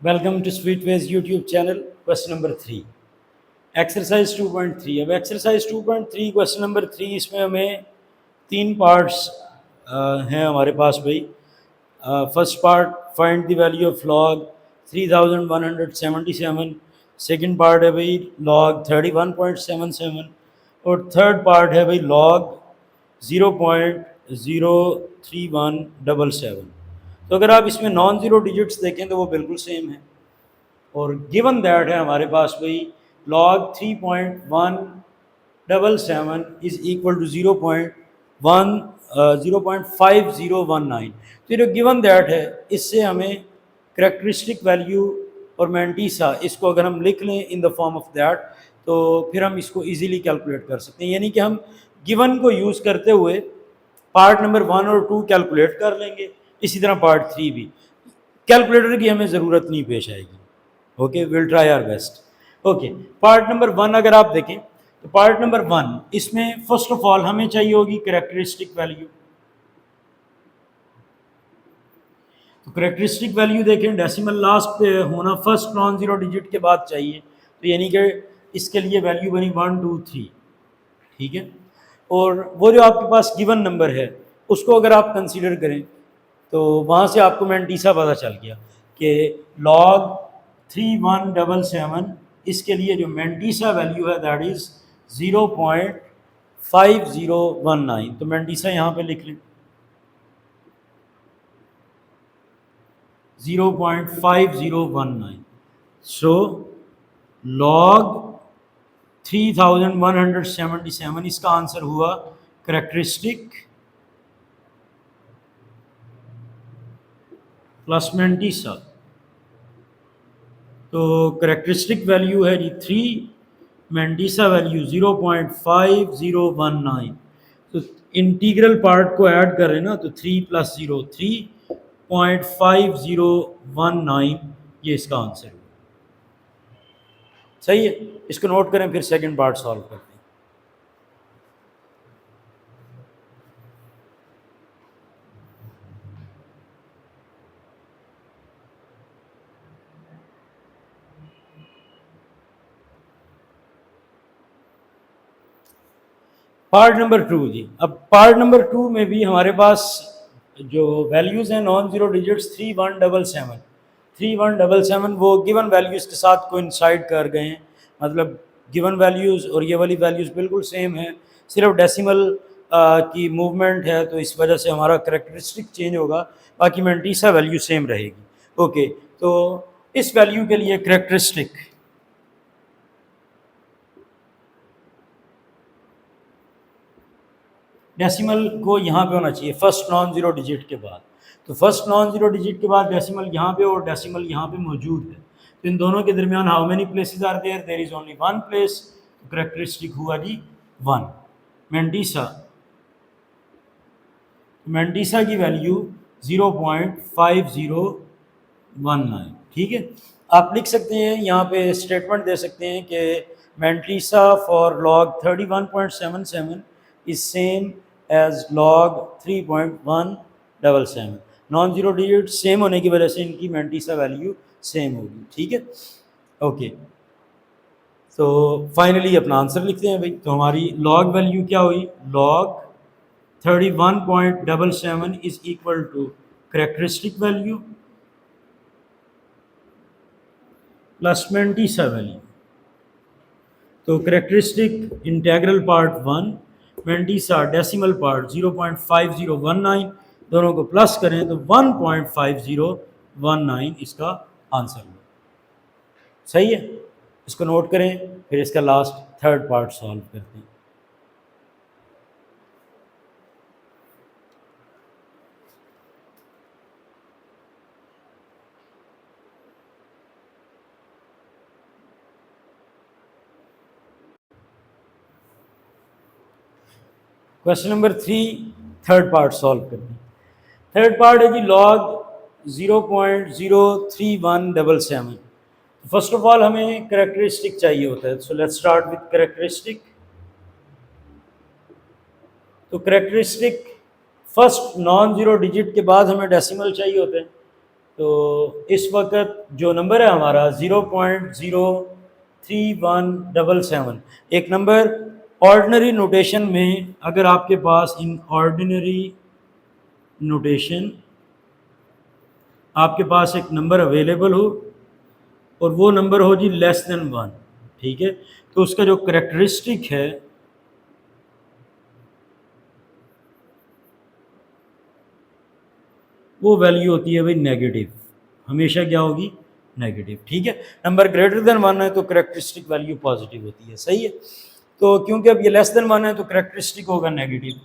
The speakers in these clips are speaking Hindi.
Welcome to Sweetways YouTube channel. Question number 3, exercise 2.3। अब एक्सरसाइज 2.3 क्वेश्चन नंबर 3, इसमें हमें तीन पार्ट्स हैं हमारे पास भाई। First part, find the value of log 3177। Second part है भाई लॉग 31.77 और थर्ड पार्ट है भाई लॉग 0.03177। तो अगर आप इसमें नॉन ज़ीरो डिजिट्स देखें तो वो बिल्कुल सेम है। और गिवन दैट है हमारे पास भाई लॉग 3.177 इज इक्वल टू 0.5019। तो ये जो गिवन दैट है इससे हमें करेक्टरिस्टिक वैल्यू और मैंटीसा इसको अगर हम लिख लें in the form of that तो फिर हम इसको इजीली कैलकुलेट कर सकते हैं। यानी कि हम गिवन को यूज़ करते हुए पार्ट नंबर 1 और 2 कैलकुलेट कर लेंगे, इसी तरह पार्ट 3 भी। कैलकुलेटर की हमें ज़रूरत नहीं पेश आएगी। Okay, will try our best. Okay, part number 1 अगर आप देखें तो पार्ट नंबर 1 इसमें फर्स्ट ऑफ ऑल हमें चाहिए होगी करेक्टरिस्टिक वैल्यू। तो करेक्टरिस्टिक वैल्यू देखें, डेसिमल लास्ट पे होना फर्स्ट नॉन जीरो डिजिट के बाद चाहिए। तो यानी कि इसके लिए वैल्यू बनी 1 2 3। ठीक है, और वो जो आपके पास गिवन नंबर है उसको अगर आप कंसीडर करें तो वहाँ से आपको मैंटीसा पता चल गया कि लॉग 3177 इसके लिए जो मैंटीसा वैल्यू है दैट इज़ 0.5019। तो मैंटीसा यहाँ पे लिख लें 0.5019। सो लॉग 3177 इसका आंसर हुआ करेक्टरिस्टिक प्लस मैंटीसा। तो करेक्टरिस्टिक वैल्यू है जी 3, मैंटीसा वैल्यू 0.5019। तो इंटीग्रल पार्ट को ऐड करें ना तो 3 + 0 3.5019 ये इसका आंसर है। सही है, इसको नोट करें, फिर सेकंड पार्ट सॉल्व करते हैं। पार्ट नंबर 2 जी। अब पार्ट नंबर 2 में भी हमारे पास जो वैल्यूज़ हैं नॉन ज़ीरो डिजिट्स 3177 वो गिवन वैल्यूज़ के साथ कोइंसाइड कर गए हैं। मतलब गिवन वैल्यूज़ और ये वाली वैल्यूज़ बिल्कुल सेम है, सिर्फ डेसिमल की मूवमेंट है तो इस वजह से हमारा करेक्टरिस्टिक चेंज होगा, बाकी मैंटीसा वैल्यू सेम रहेगी। ओके, तो इस वैल्यू के लिए करेक्टरिस्टिक डेसिमल को यहाँ पे होना चाहिए फर्स्ट नॉन ज़ीरो डिजिट के बाद। तो फर्स्ट नॉन ज़ीरो डिजिट के बाद डेसिमल यहाँ पे और डेसिमल यहाँ पे मौजूद है, तो इन दोनों के दरमियान how many places are there? There is only one place. तो करेक्टरिस्टिक हुआ जी 1। मैंटीसा मैंटीसा की वैल्यू 0.5019। ठीक है, आप लिख सकते हैं यहाँ पे स्टेटमेंट दे सकते हैं कि mantissa for log 31.77 is same as log 3.177। Non zero digit same होने की वजह से इनकी मैंटीसा वैल्यू सेम होगी। ठीक है, ओके। तो फाइनली अपना आंसर लिखते हैं भाई। तो हमारी लॉग वैल्यू क्या हुई? Log 31.77 is equal to characteristic value plus mantissa value. तो characteristic integral part 1, mantissa decimal part 0.5019, दोनों को प्लस करें तो 1.5019 इसका आंसर हुआ। सही है, इसको नोट करें, फिर इसका लास्ट थर्ड पार्ट सॉल्व करते हैं। Question number 3 third part solve करते हैं। थर्ड पार्ट है जी लॉग 0.03177। फर्स्ट ऑफ ऑल हमें करेक्टरिस्टिक चाहिए होता है, so let's start with characteristic. तो characteristic first non zero digit के बाद हमें डेसिमल चाहिए होते हैं। तो इस वक्त जो नंबर है हमारा 0.03177, एक नंबर ऑर्डिनरी नोटेशन में अगर आपके पास इन ऑर्डिनरी नोटेशन आपके पास एक नंबर अवेलेबल हो और वो नंबर हो जी लेस देन 1, ठीक है, तो उसका जो करेक्टरिस्टिक है वो वैल्यू होती है भाई नेगेटिव, हमेशा क्या होगी, नेगेटिव, ठीक है। नंबर ग्रेटर देन 1 है तो करेक्टरिस्टिक वैल्यू पॉजिटिव होती है, सही है। तो क्योंकि अब ये लेस देन 1 है तो करेक्टरिस्टिक होगा negative.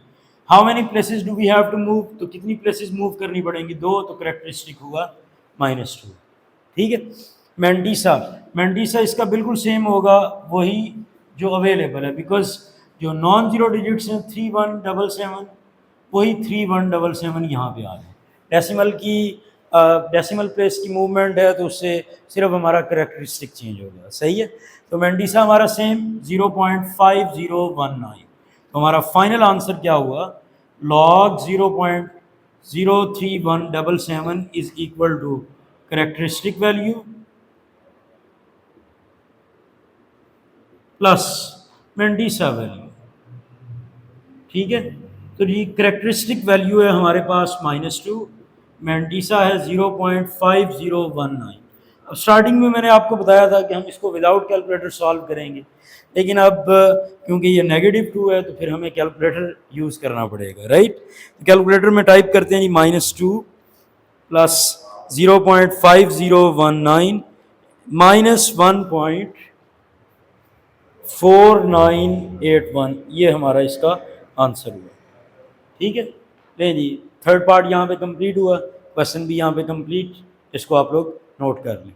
How many places do we have to move, तो कितनी प्लेसेस मूव करनी पड़ेंगी, 2, तो करेक्टरिस्टिक होगा -2, ठीक है। मैंडीसा, मैंडीसा इसका बिल्कुल सेम होगा, वही जो अवेलेबल है, बिकॉज जो नॉन जीरो डिजिट्स हैं 3177 वही 3177 यहाँ पे आ गए। डेसिमल की डेसिमल प्लेस की मूवमेंट है तो उससे सिर्फ हमारा करेक्टरिस्टिक चेंज हो गया, सही है। तो मैंडीसा हमारा सेम 0.5019, तो हमारा फाइनल आंसर क्या हुआ, log 0.03177 is equal to characteristic value plus mantissa value, ठीक है। तो ये करेक्टरिस्टिक वैल्यू है हमारे पास -2, मैंडीसा है 0.5019। अब स्टार्टिंग में मैंने आपको बताया था कि हम इसको विदाउट कैलकुलेटर सॉल्व करेंगे, लेकिन अब क्योंकि ये -2 है तो फिर हमें कैलकुलेटर यूज़ करना पड़ेगा, राइट। कैलकुलेटर में टाइप करते हैं जी -2 प्लस 0.5019 माइनस 1.4981, ये हमारा इसका आंसर हुआ, ठीक है। ले जी, थर्ड पार्ट यहाँ पे कंप्लीट हुआ, क्वेश्चन भी यहाँ पे कंप्लीट, इसको आप लोग नोट कर लें।